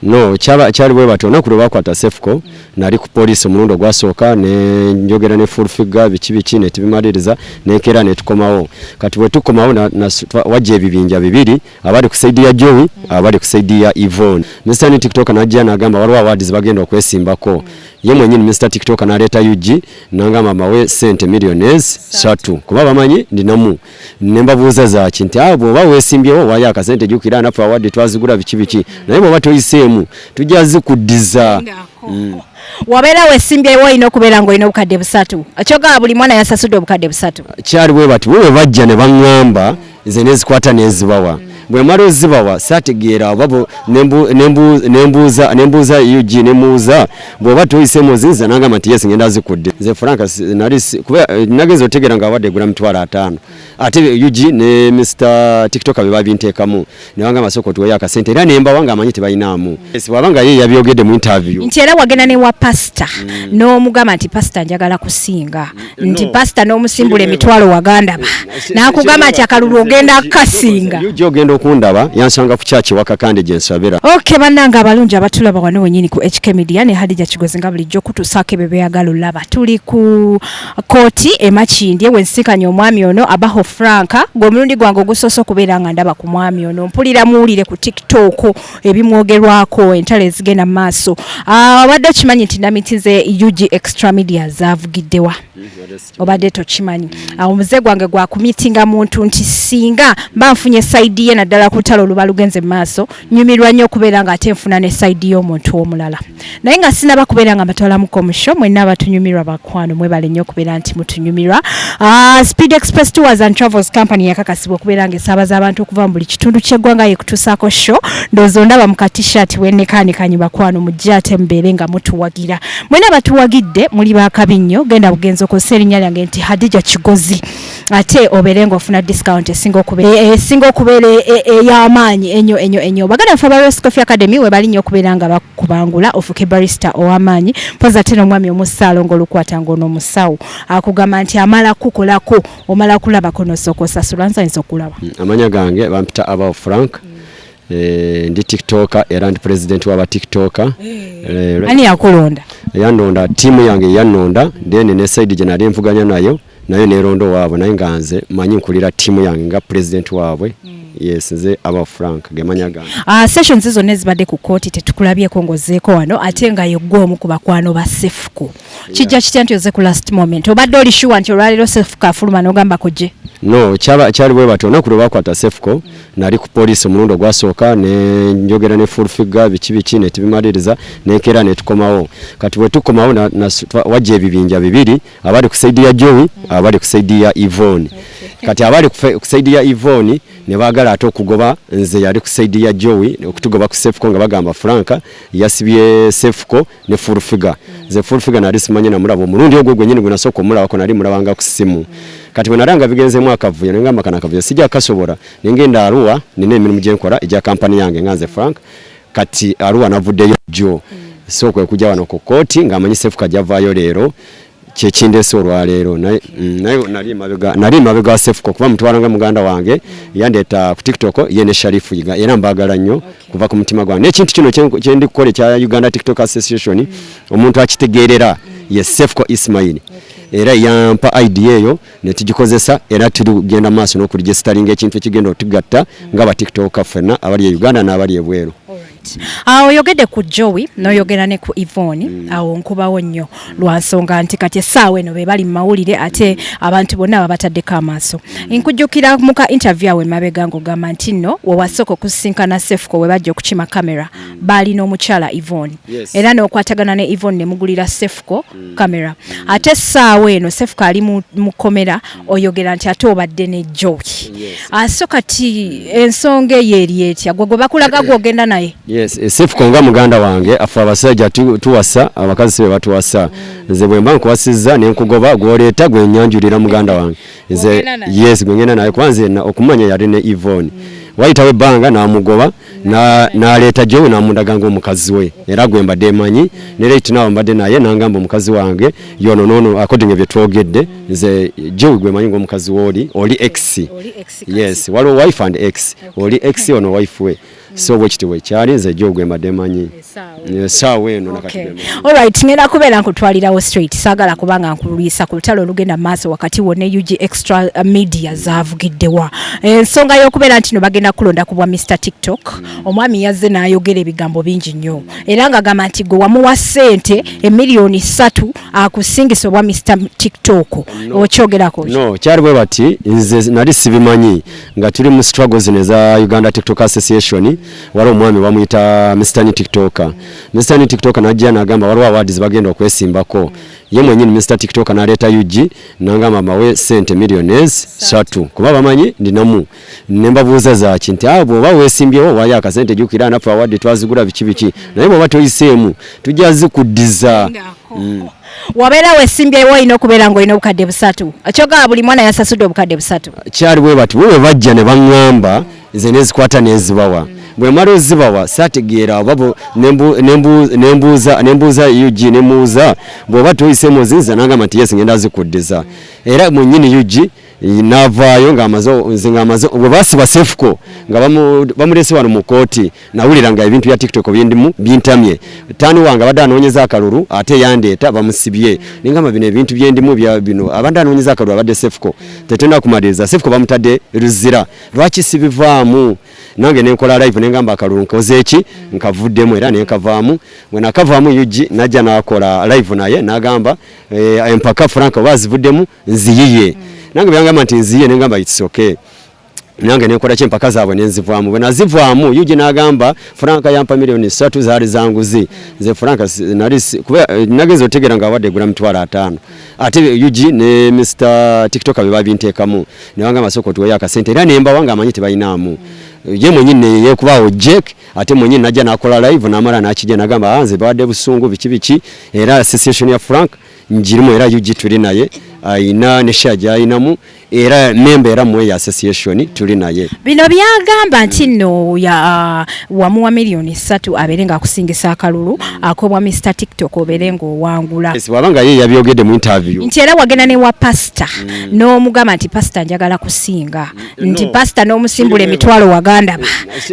No cyari bwe batona kuri bakwata Cephco nari ku police mulundo gwasoka ne njogera ne full figure biki ne tibimaliriza ne kera ne tukomawo kati bwe tukomawo na waje ebibinja bibiri abali ku side ya Joey abali ku side ya Yvonne Mr. TikTok najja nagamba waliwo awards bagenda okwesimbako ye mwennyini Mr. TikTok analeta UG nangamba mawe sente millionaires 3 kuba bamanyi ndinamu nembabuuza za kinti abo bawesimbyewo waya akasente jukira na award twazigura biki naye bwe batoyiseemu tujazi kudiza wabera wesimbyewo ino kubeera ngo ino obukadde busatu akyoga buli mwana yasasudde obukadde busatu cyari bwe bati bwe bajja ne bangamba nze nezikwata nezibawa bwe maro zibawa sategeera babo nembuuza UG nemuuza bwe batoyiseemu zinza nanga mati yes ngenda zikudde nze Frank nali kuba nageze otegera nga wadde gura mitwala 5 ate UG ne Mr. TikTok abe babinteekamu ne wanga masoko tuwe akasente era nemba wanga amanyi tebayinaamu wabanga ye yabyogedde mu interview nti era wagenda ne wa pastor n'omugamba nti pastor njagala kusinga nti pastor n'omusimbula emitwalo waganda nakugamba nti akalulu ogenda kasinga UG ogenda okundaba yansanga ku church wakakande jensabera okay bannanga abalungi abatulaba wano wenyini ku HK Media ne Hadija Kigozi nga bulijjo kutusaka bebe yagalo laba tuli ku koti emachindye wensikanya omwami ono Abaho Franka gomulundi gwango gusoso kubeera nga ndaba ku mwami ono mpulira muwulire ku TikTok ebimwogerwako entale zigenda maaso abadde kimanyi nti namitize UG extra media zavugiddewa obadde tokimanyi omuze gwange gwa kumitinga muntu nti singa banfunye side ye naddala kutalo lubalu genze maaso nyumirwa nnyo kubeera nga ate nfuna ne side y'omuntu omulala naye nga sinaba kubeera nga mbatwala mu komisho mwenna abatunyumirwa bakwano mwebale nnyo kubeera nti mutunyumirwa Speed Express Tours and Travels Company yakakasibwa okubeera nga esaabaza abantu okuva mu buli kitundu ky'eggwanga yekutusaako show ndowooza ndaba mu ka-t-shirt wennekaanekanyi bakwano mujje ate mubeere nga mutuwagira mwena batuwagidde muli baakabi genda bugenza okozesa erinnya lyange nti Hadija Kigozi ate obeere ng'ofuna discount esinga okubeera ey'amaanyi ennyo baganda ffe aba Rose Coffee Academy we bali nnyo okubeera nga bakubangula ofuke barista ow'amaanyi mpoza ate n'omwami omusaalo ng'olukwata ng'onoomusawo akugamba nti amala kukolako omala kulabako n'osooka osasula nsanyisa okulaba amanya gange bampita Abaho Frank ndi TikToker era ndi president w'aba TikToker ani yakulonda yannonda tiimu yange yannonda then ne side gye nali nvuganya nayo nerondo waabwe naye nga nze manyi nkulira tiimu yange nga president waabwe yes nze Abaho Frank gemanya gange sessions zonna ezibadde ku kooti tetukulabyeko ng'ozzeeko wano ate nga yegwe omu ku bakwano ba Cephco kijja kitya nti oze ku last moment obadde oli sure nti olwaleero Cephco afuluma n'ogambako gye no cyari bwe batona kuri bakwata Cephco nali ku police mulundo gwasoka ne njogera ne full figure biki ne tibimaliriza ne kera ne tukomawo kati bwe tukomawo na waje ebibinja bibiri abali ku side ya Joey abali ku side ya Yvonne kati abali ku side ya Yvonne ne bagala ato kugoba nze yali ku side ya Joey okutugoba ku Cephco nga bagamba Franka yasibye Cephco ne full figure ze full figure nali simanye na mulabo mulundi ogwo gwenyine gwe nasoko mulabo nali mulabanga ku simu kati wenaranga bigenze mwaka vuya ngamba kana kavuya sija kasobora ningenda Arua nine emirimu gye nkola ejja company yange nganze Frank kati Arua navuddeyo jo so kwe kujja wano ku kooti ngamanyi Cephco ajavayo leero kyekindese olwaleero naye nali mabega Cephco kuba mutwalanga muganda wange yandeeta ku TikTok yene Sharifu yiga era mbagala nnyo kuva ku mutima gwange n'ekintu kino kyendi kukola kya Uganda TikTok Association omuntu akitegeerera ye Cephco Ismail era yampa idea eyo ne tugikozesa era tugenda maaso n'okuregistaringa ekintu ekigenda otugatta ng'aba TikToker ffenna abali e Uganda n'abali ebweru. Oyogedde ku Joey n'oyogera ne ku Yvonne awo nkubawo nnyo lwansonga nti kati essaawa eno be bali mu mawulire ate abantu bonna babataddeko amaaso nkujjukira muka interview awe mabega ng'ogamba nti nno wewasooka okusinkana Cephco we bajja okukima kamera baali n'omukyala Yvonne era n'okwatagana ne Yvonne ne mugulira Cephco kamera ate essaawa eno Cephco ali mu Mukomera oyogera nti ate obadde ne Joey so kati ensonga eyo eri etya gwe bakulaga gwogenda naye yes Cephco nga muganda wange afa abasajja tuwasa abakazi be batuwasa nze bwe mba nkuwasizza ne nkugoba gwoleeta gwe nyanjulira muganda wange nze yes gwe ngenda naye kwanze okumanya yali ne Yvonne wayitawe banga namugoba naleeta Joey namundaga ng'omukazi we era gwe mbadde manyi ne late nawo mbadde naye nangamba omukazi wange yono nono according bye twogedde nze Joey gwe manyi ng'omukazi woli ex yes waliwo wife and ex oli ex ono wife we so bwe kitiwe kyali nze jogwe mademanyi sawa eno nakati alright ngenda kubeera nkutwalirawo straight saagala kubanga nkulisa ku lutalo olugenda maaso wakati wonna UG extra media zaavugiddewa ensonga y'okubeera nti no bagenda kulonda ku bwa Mr TikTok omwami yazze n'ayogera ebigambo bingi nnyo era nga gamba nti gwe wamuwa ssente emiliyoni 3 akusingisa obwa Mr TikTok okyogerako no kyali bwe bati nze nali sibimanyi nga tuli mu struggles neza Uganda TikTok Association wali omwami bamuyita Mr TikToker Mr TikToker najja n'agamba waliwo awards bagenda okwesimbako ye mwennyini Mr TikToker n'aleeta UG n'agamba mawe sente millionaires 3 kuba bamanyi ndinamu nembabuuza zaaki nti bw'oba weesimbyewo waayo akasente jjukira nafe award twazigula biki naye bw'oba toyiseemu tujja zikuddiza wabeera weesimbyewo olina okubeera ng'olina obukadde 3 kyogaba buli mwana yasasudde obukadde 3 kyali bwe bati bwe bajja ne baŋŋamba nze nezikwata nezibawa bwe mala ozibawa saategeera babo nembuuza UG nemuuza bw'oba toyiseemu ozinza n'agamba nti yes ngenda zikuddiza era mwennyini UG navaayo ng'amaze bwe basiba Cephco nga bamulese wano mu kooti nawulira nga ebintu bya TikTok byendimu bintamye taani wange abadde anoonyeza akalulu ate yandeeta bamusibye ningamba bino ebintu byendimu bya bino abadde anoonyeza akalulu abadde Cephco tetenda kumaliriza Cephco bamutadde luzira lwaki sibivaamu nange nenkola live nengamba akalulu nkoze eki nkavuddemu era nenkavaamu bwe nakavaamu UG najja nakola live naye nagamba empaka Frank wazivuddemu nziyiye nange byangamba nti nziye nengamba it's okay nange nekola kyempaka zaabwe nenzivaamu bwe nazivaamu UG nagamba Frank yampa miliyoni 3 zaali zanguzi nze Frank nagenza otegera nga awadde gula mitwalo 5 ate UG ne Mr TikTok babinteekamu nebangamba soko tuweyo akasente era nemba wange amanyi tebayinaamu ye mwennyini yekubaawo Jack ate mwennyini najja nakola live namala nakijja nagamba nze bawadde busungu biki era association ya Frank njirimu era UG tuli naye ayina ne shaja ayinamu era member era mu association tuli naye bino byagamba nti no ya wamuwa miliyoni 3 aberenga akusingisa akalulu akobwa Mr TikTok oberenga owangula wabanga ye yabyogedde mu interview nti era wagenda ne wa pastor n'omugamba nti pastor njagala kusinga nti pastor n'omusimbula emitwalo waganda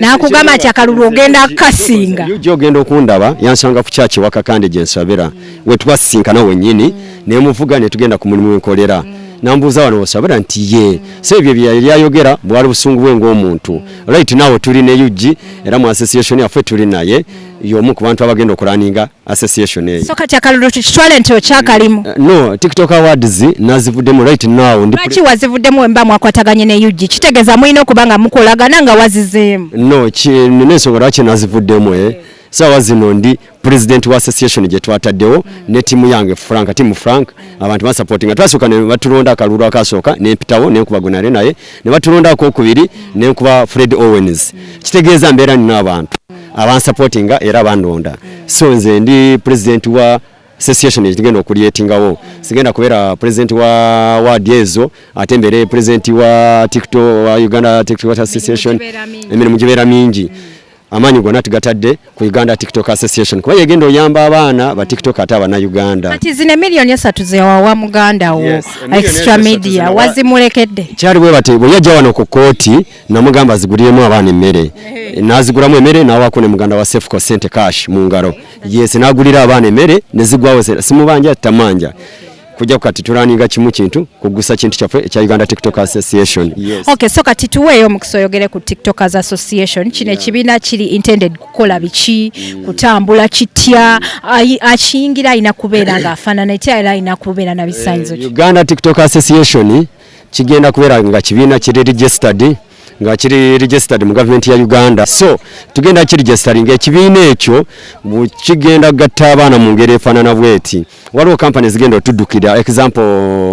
nakugamba nti akalulu ogenda kasinga UG ogenda okundaba yansanga ku church wakakande gyensabira we twasinkana wennyini nemuvuga ne tugenda ku mulimu enkolera nambuuza wano osabira nti ye so ebyo byayogera bwali busungu bwe ng'omuntu right now tuli ne UG era mu association yaffe tuli naye y'omu ku bantu abagenda okulaninga association eyo so kati akalulu kitwale nti okyakalimu no TikTok awards nazivuddemu right now lwaki wazivuddemu emba mwakwataganye ne UG kitegeeza mulina okubanga mukolagana nga wazizeemu no n'ensonga lwaki nazivuddemu sawa zino ndi president wa association gye twataddewo ne timu yange timu Frank abantu basupportinga twasooka ne batulonda akalulu akasooka nempitawo nenkubagonale naye ne batulonda akokubiri nenkuba Fred Owens kitegeeza mbeera nina abantu abansupportinga era abandonda so nze ndi president wa association egenda okulyetingawo sigenda kubeera president wa ward ezo ate mbere president wa TikTok wa Uganda TikTok Association emirimu gibeera mingi amanyi gonna tugatadde ku Uganda TikTok Association kuba yegenda oyamba abaana ba TikTok ate abana Uganda kati zine miliyoni 3 zewawa muganda wo extra media wazimulekedde kyali bwe bate bwe yajja wano ku kooti namugamba ziguliremu abaana emmere nazigulamu emmere nawako ne muganda wa Cephco sente cash mu ngalo yes nagulira abaana emmere ne zigwawo simubanja tamanja kujja kati tulaninga kimu kintu kugusa kintu kyaffe ekya Uganda TikTok Association okay so kati tuweeyo mukusoyogere ku TikTokers Association kino ekibiina kiri intended kukola biki kutambula kitya akiyingira alina kubeera ng'afaanana etya era alina kubeera na bisayinzo Uganda TikTok Association kigenda kubeera nga kibiina kiri registered nga kiri registered mu government ya Uganda so tugenda kiri registering ekibiina ekyo kigenda gatta abaana mu ngeri efaanana bweti waliwo companies zigenda otuddukira example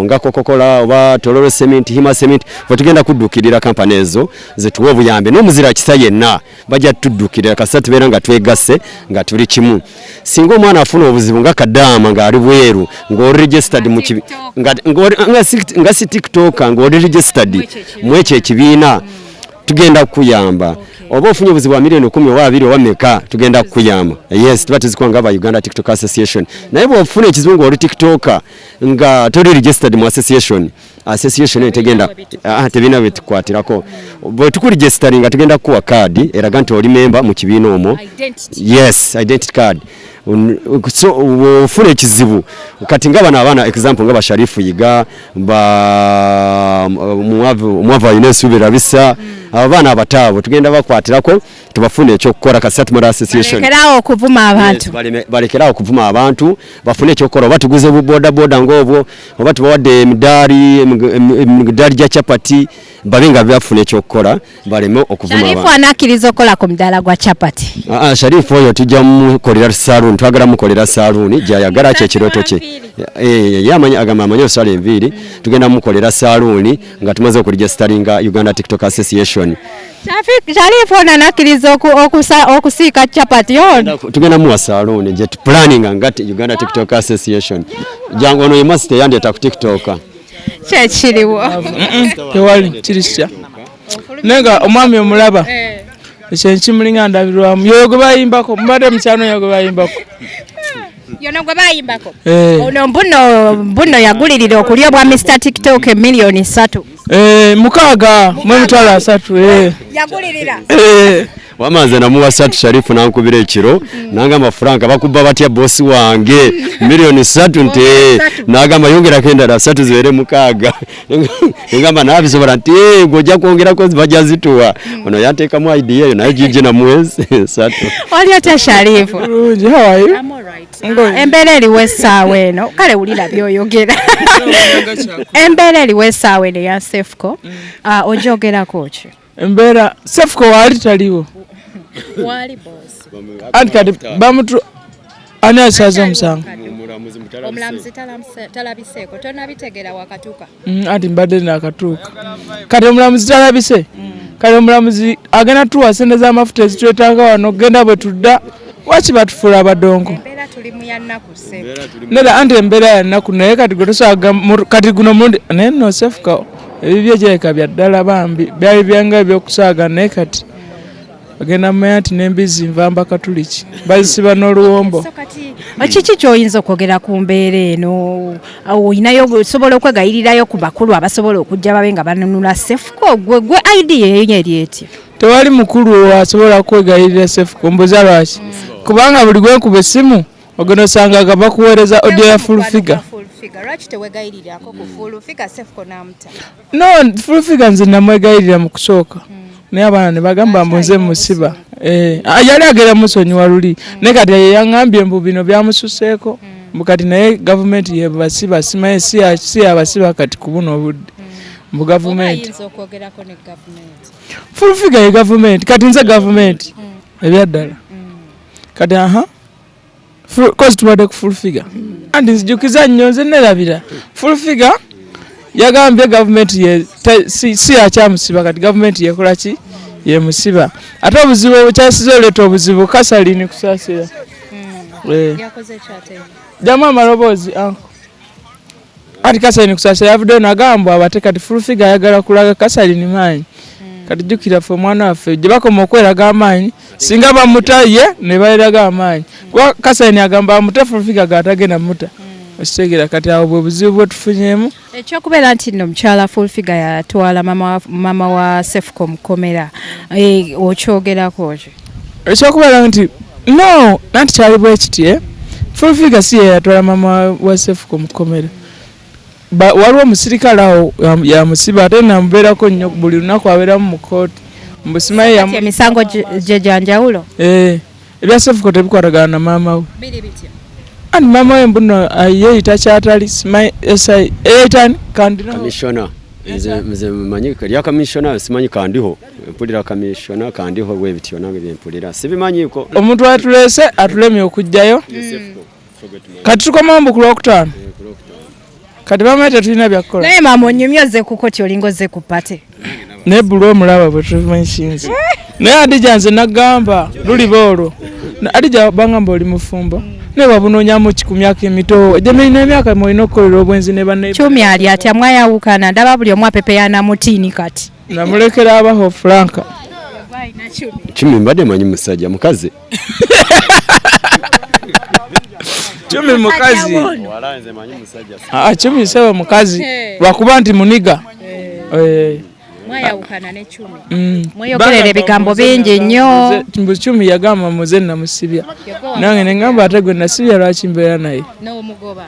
nga Coca-Cola oba Tororo Cement Hima Cement tugenda kuddukirira companies ezo zituwa obuyambe n'omuzira kisa yenna bajja tuddukirira kasita tubeera nga twegasse nga tuli kimu singa omwana afuna obuzibu nga kadaama ng'ali bweru ng'oli registered mu nga si TikTok ng'oli registered mu ekyo ekibiina tugenda kuyamba oba ofunye obuzibu wa miliyoni 10 oba 2 oba meka tugenda kuyamba yes tuba tuzikwanga aba Uganda TikTok Association naye bw'ofuna ekizibu ng'oli TikToker nga toli registered mu association association etegenda tebina bitukwatirako bwe tukuregisteringa tugenda kuwa card eraga nti oli member mu kibiina omwo yes identity card so ufuna ekizibu kati nga bana abaana example nga basharifu yiga ba mwavu ayinasubira bisa abaana abataabo tugenda bakwatirako tubafune ekyokukola kasatu mara association balekerawo okuvuma abantu balekerawo okuvuma abantu bafune ekyokukola batuguze boda ngobwo oba tubawadde emidali gya chapati babenga byafune ekyokukola baleme okuvuma abantu Sharifu anakiriza okola ku mdala gwa chapati Sharifu oyo tujja mukolera salon twagala mukolera salon gyayagala kyekiroto kye yamanya agamba amanyo sala enviri tugenda mukolera salon nga tumaze okuregisteringa Uganda TikTok Association Sharifu anakiriza okusiika chapati ono tugenda muwa salon jet planning ngati Uganda TikTok Association jango ono yemasite yandeta ku TikTok kyekiriwo tewali kirisya nenga omwami omulaba ekyenkimulinga ndabirwamu yoyo gwe bayimbako mbadde mukyano yoyo gwe bayimbako yono gwe bayimbako ono mbuno yagulirira okulya bwa Mr TikTok million 3 mukaaga mu mitwalo 3 yagulirira wamaze namuwa Satu Sharifu nankubira ekiro nangamba Frank bakuba batya boss wange million 3 nte nagamba yongera kendala 3 ziwere mukaaga ngamba nabisobora nti gojja kwongera ko bajja zituwa ono yateeka mu idea yo nayo jije na mwezi 3 oli ata Sharifu how are you embera eriwo essaawa eno kale wulira byoyogera embera eriwo essaawa eno ya Cephco ojogerako ki embeera Cephco wali taliwo wali boss anti kati bamutu ani asaza omusango omulamuzi talabiseeko tonabitegera wakatuuka anti mbadde nakatuuka kati omulamuzi talabise kati omulamuzi agenda tuwa sente z'amafuta ezitwetaaga wano genda bwe tudda waki batufuula abadongo nera anti embeera ya nnaku naye kati gwe tosaga kati guno mulundi naye nno Cephco ebibyo gyeka bya ddala bambi byali byanga ebyokusaaga naye kati agenda mmanya nti n'embizi nvamba katuliki bazisiba n'oluwombo kiki kyoyinza okwogera ku mbeera eno oyinayo osobola okwegayirirayo ku bakulu abasobola okujja babe nga banunula Cephco gwe idea eyo eri etya tewali mukulu asobola kwegayirira Cephco mbuza lwaki kubanga buli gwenkuba essimu ogenda osangaga bakuweereza audio ya full figure no full figure nze namwegayirira mu kusooka naye abaana ne bagamba mbunze musiba yali agera musonyiwa luli naye kati yaŋŋambye mbu bino byamususeeko mbu kati naye gavumenti ye basiba simaye si abasiba kati ku buno obudde mbu gavumenti full figure ye gavumenti kati nze gavumenti ebyaddala kati kozi tubadde ku full figure anti nzijukiza nnyo nze nerabira full figure yagambye gavumenti si akyamusiba kati gavumenti yekola ki yemusiba ate obuzibu obukyasize oleeta obuzibu kasalini kusaasira jamu amaloboozi ati kasalini kusaasira yavuddeyo nagambwa abate kati full figure ayagala kulaga kasalini maanyi kati jjukira ffe omwana waffe gye bakoma okweraga amaanyi singa bamuta ye ne bayeraga amaanyi kuba kasalini agamba amute full figure gatagenda muta okitegera kati awo bwe buzibu bwe tufunyeemu ekyokubeera nti nno mukyala full figure yatwala mama wa Cephco Mukomera okyogerako ki ekyokubeera nti no nanti kyali bwe kiti full figure si ye yatwala mama wa Cephco Mukomera waliwo omusirikale awo yamusiba ate namubeerako nnyo buli lunaku abeeramu mu kooti mbusimaye emisango gye gyanjawulo ebya Cephco tebikwatagana na maama we ani mama we mbuno yeeyita kyatali simanyi esai eyitani kandino commissioner nze manyi kali commissioner simanyi kandiho mpulira commissioner kandiho we bityo nange byempulira sibimanyiko omuntu atulese atulemye okujjayo kati tukoma mbu kulokutano kati bamete tulina byakola naye mama onyumyoze kuko kyolingoze kupate ne bulo omulaba bwe tumanyisinze naye adija nze nagamba luli boolwo adija bangamba oli mufumbo ne babunonyamu ku myaka emito gyemulina emyaka mulina okukolera obwenzi ne banne kyumi ali atya mwayawukana ndaba buli omu apepeyana mutiini kati namulekera Abaho Franka kyumi mbadde manyi musajja mukazi kyumi Chumi mukazi. Chumi sewe mukazi. Lwakuba nti muniga. Mwayawukana ne Chumi. Mwayogerera ebigambo bingi nnyo. Chumi yagamba muze namusibya. Nange ne ngamba ate gwe nasibya lwaki mbeera naye. N'omugoba.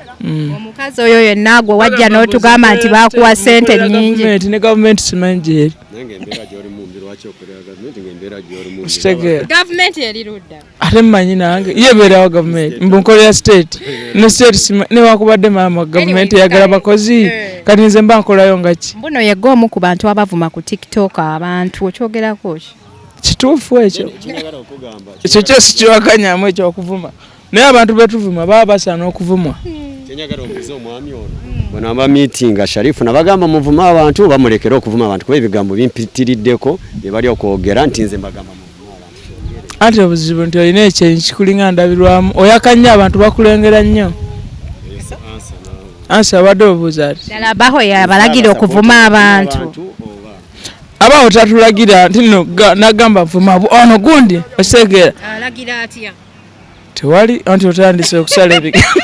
Omukazi oyo yenna gwe wajja n'otugamba nti baakuwa ssente nnyingi. Ne gavumenti simanyi gyeri. Nange embeera gy'oli mu mbi lwaki okolera gavumenti ng'embeera gy'oli mu mbi. Gavumenti eri ludda. Ate mmanyi nange ye ebeerawo gavumenti mbunkolera state ne state newakubadde maama gavumenti eyagala bakozi kati nze mba nkolayo nga ki. Mbuno yegga omu ku bantu abavuma ku TikTok abantu okyogerako ki? Kituufu ekyo. Ekyo kyose kiwakanyamu ekyokuvuma. Naye abantu betuvuma baba basaana okuvumwa. Kyenyagala omuze omwami ono. Bano aba meeting Sharifu nabagamba muvuma abantu bamulekera okuvuma abantu kuba ebigambo bimpitiriddeko bye bali okwogera nti nze mbagamba muvuma abantu. Ate obuzibu nti olina ekyenyi kikulinga ndabirwamu oyakanya abantu bakulengera nnyo. Ansa wadde obuuza ati. Ddala Abaho yabalagira okuvuma abantu. Abaho tatulagira nti no nagamba vuma ono gundi oseegera. Alagira atya? Tewali anti otandise okusala ebigambo.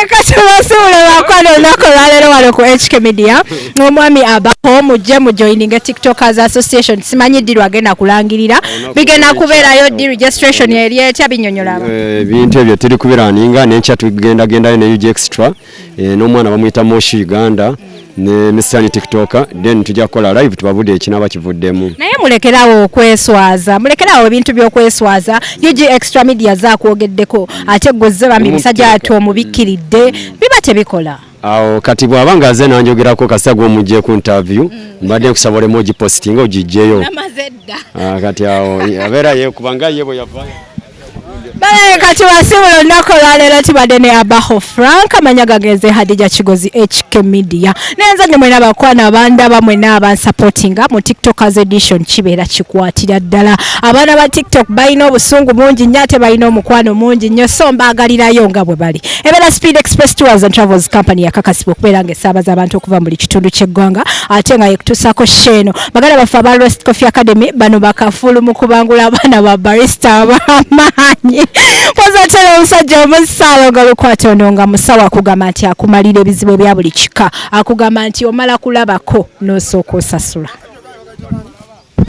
Katubasula bakwano olunaku lwaleero wano ku HK Media n'omwami Abaho mujje mu joining TikTokers Association simanyi ddi lwagenda kulangirira bigenda kubeerayo ddi registration yeri etya binnyonnyola ebintu ebyo tiri kubiraninga n'enkya tugendagendayo ne UG Extra n'omwana bamuyita Moshi Uganda ne Mr. TikToker then tujja kukola live tubabudde ekinaba kivuddemu naye mulekerawo okweswaza mulekerawo ebintu by'okweswaza UG Extra Media zaakwogeddeko ate gozze bambi musajja ati omubikkiridde biba tebikola awo kati bw'abanga aze nanjogerako kasita gw'omugye ku interview mbadde nkusaba emoji posting ogijjeyo kati awo abeera yeekubanga ye bwe yava Bale kati wasimulo nnako lwaleero tubadde ne Abaho Frank amanya gagenze Hadija Kigozi HK Media nenza ne mwena bakwana abandaba mwena abansupportinga mu TikTokers edition kibeera kikwatira ddala abaana ba TikTok balina obusungu mungi nnyo ate balina omukwano mungi nnyo so mbaagalirayo nga bwe bali ebeera Speed Express Tours and Travels Company yakakasibwa okubeera ng'esaabaza abantu okuva mu buli kitundu ky'eggwanga ate nga yekutuusako sheeno bagala baffe aba Roast Coffee Academy bano bakafulu mu kubangula abaana ba barista ab'amaanyi Wazatera omusajja omusaalo nga lukwatono nga musawa akugamba nti akumalira ebizibu ebya buli kika akugamba nti omala kulabako n'osooka osasula